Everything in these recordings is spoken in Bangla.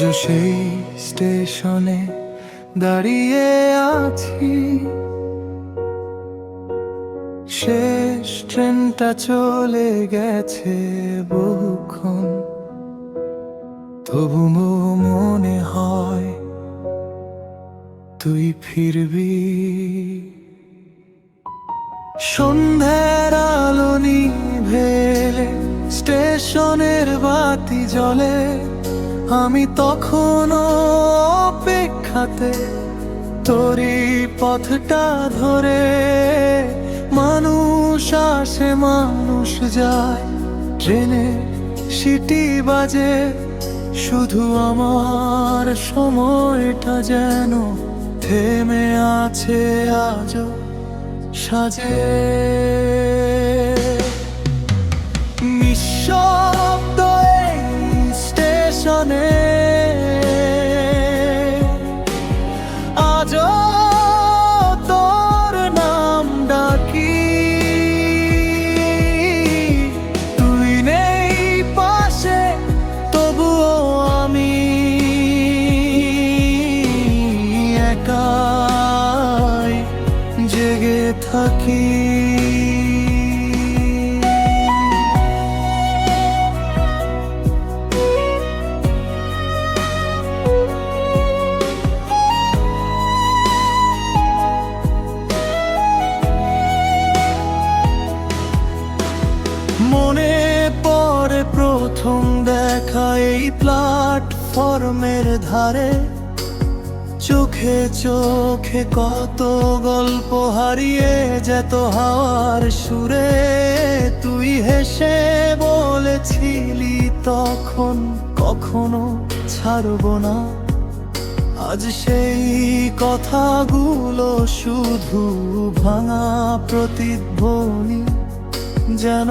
আজও সেই স্টেশনে দাঁড়িয়ে আছি, শেষ ট্রেনটা চলে গেছে বহুক্ষণ, তবু মনে হয় তুই ফিরবি। সন্ধ্যার আলো নিভেলে স্টেশনের বাতি জ্বলে, আমি তখনও অপেক্ষাতে, তোরই পথটা ধরে। মানুষ আসে মানুষ যায়, ট্রেনে সিটি বাজে, শুধু আমার সময়টা যেন থেমে আছে আজও সাজে। নিঃশব্দ এই স্টেশনে আজও তোর নাম ডাকি, তুই নেই পাশে তবুও আমি একাই জেগে থাকি। মনে পড়ে প্রথম দেখা এই প্ল্যাটফর্মের ধারে, চোখে চোখে কত গল্প হারিয়ে যেত হাওয়ার সুরে। তুই হেসে বলেছিলি তখন কখনো ছাড়বো না, আজ সেই কথাগুলো শুধু ভাঙা প্রতিধ্বনি যেন।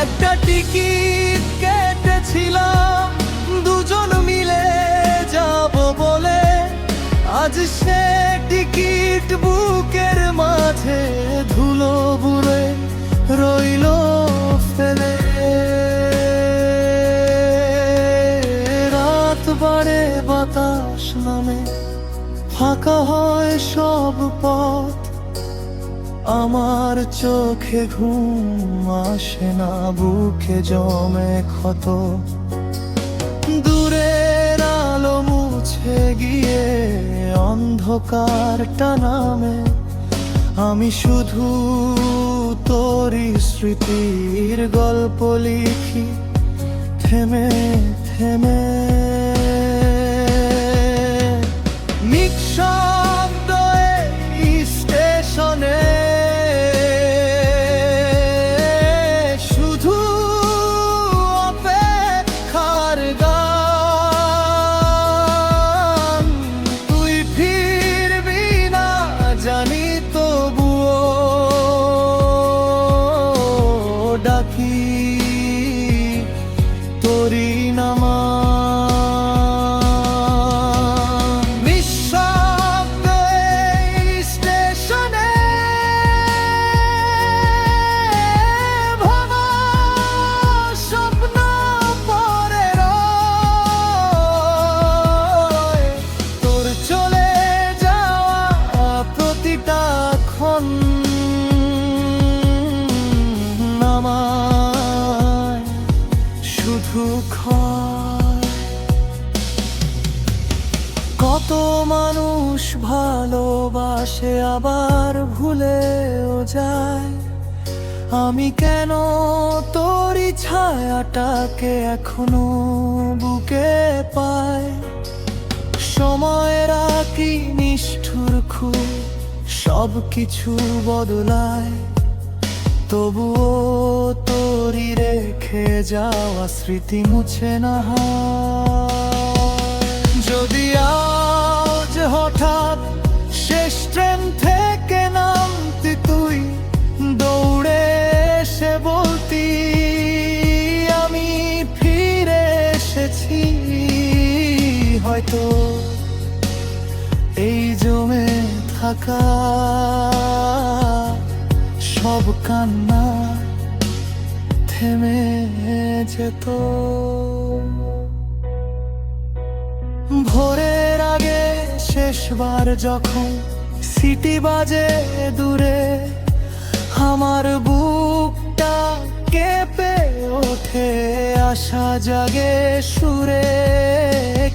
একটা টিকিট কেটেছিলাম দুজন মিলে যাব বলে, আজ সে টিকিট বুকের মাঝে ধুলো বুড়ে রইল ফেলে। রাত বাড়ে বাতাস নামে, ফাঁকা হয় সব পথ, আমার চোখে ঘুম আসে না, বুকে জমে ক্ষত। দূরের আলো মুছে গিয়ে অন্ধকারটা নামে, আমি শুধু তোরই স্মৃতির গল্প লিখি থেমে থেমে। নিঃশব্দ এই স্টেশনে ডাকি তোরি নামা। নিঃশব্দ এই স্টেশনে ভাঙা স্বপ্ন পড়ে রয়, তোর চলে যাওয়া প্রতিটা ক্ষণ শুধু ক্ষয়। কত মানুষ ভালোবাসে আবার ভুলেও যায়, আমি কেন তোরই ছায়াটাকে এখনো বুকে পাই। সময়ের কি নিষ্ঠুর খুব সব কিছু বদলায়, তবুও তোরই রেখে যাওয়া স্মৃতি মুছে না হয়। যদি আজ হঠাৎ শেষ ট্রেন থেকে নামতি তুই, দৌড়ে এসে বলতি আমি ফিরে এসেছি, হয়তো এই জমে থাকা সব কান্না থেমে যেত। ভোরের আগে শেষবার যখন সিটি বাজে দূরে, আমার বুকটা কেঁপে ওঠে, আশা জাগে সুরে।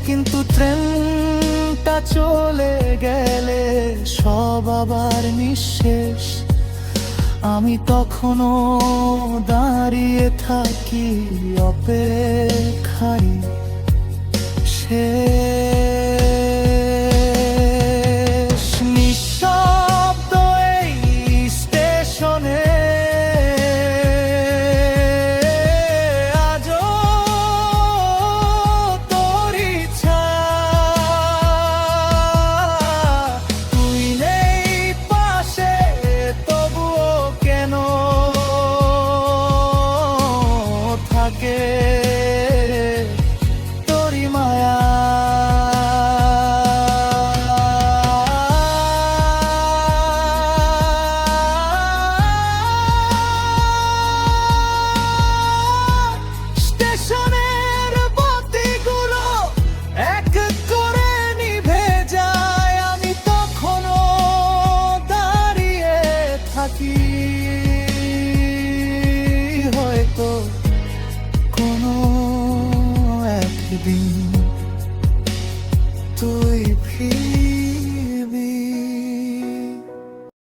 কিন্তু ট্রেনটা চলে গেলে সব আবার নিঃশেষ। আমি তখনও দাঁড়িয়ে থাকি অপেক্ষায় শেষ নিঃশব্দ এই স্টেশনে। আজও তোরই ছায়া, তুই নেই পাশে, তবুও কেন থাকে তোরই মায়া। স্টেশনের বাতিগুলো এক করে নিভে যায়, আমি তখনও দাঁড়িয়ে থাকি। হয়তো কোনো একদিন তুই ফিরে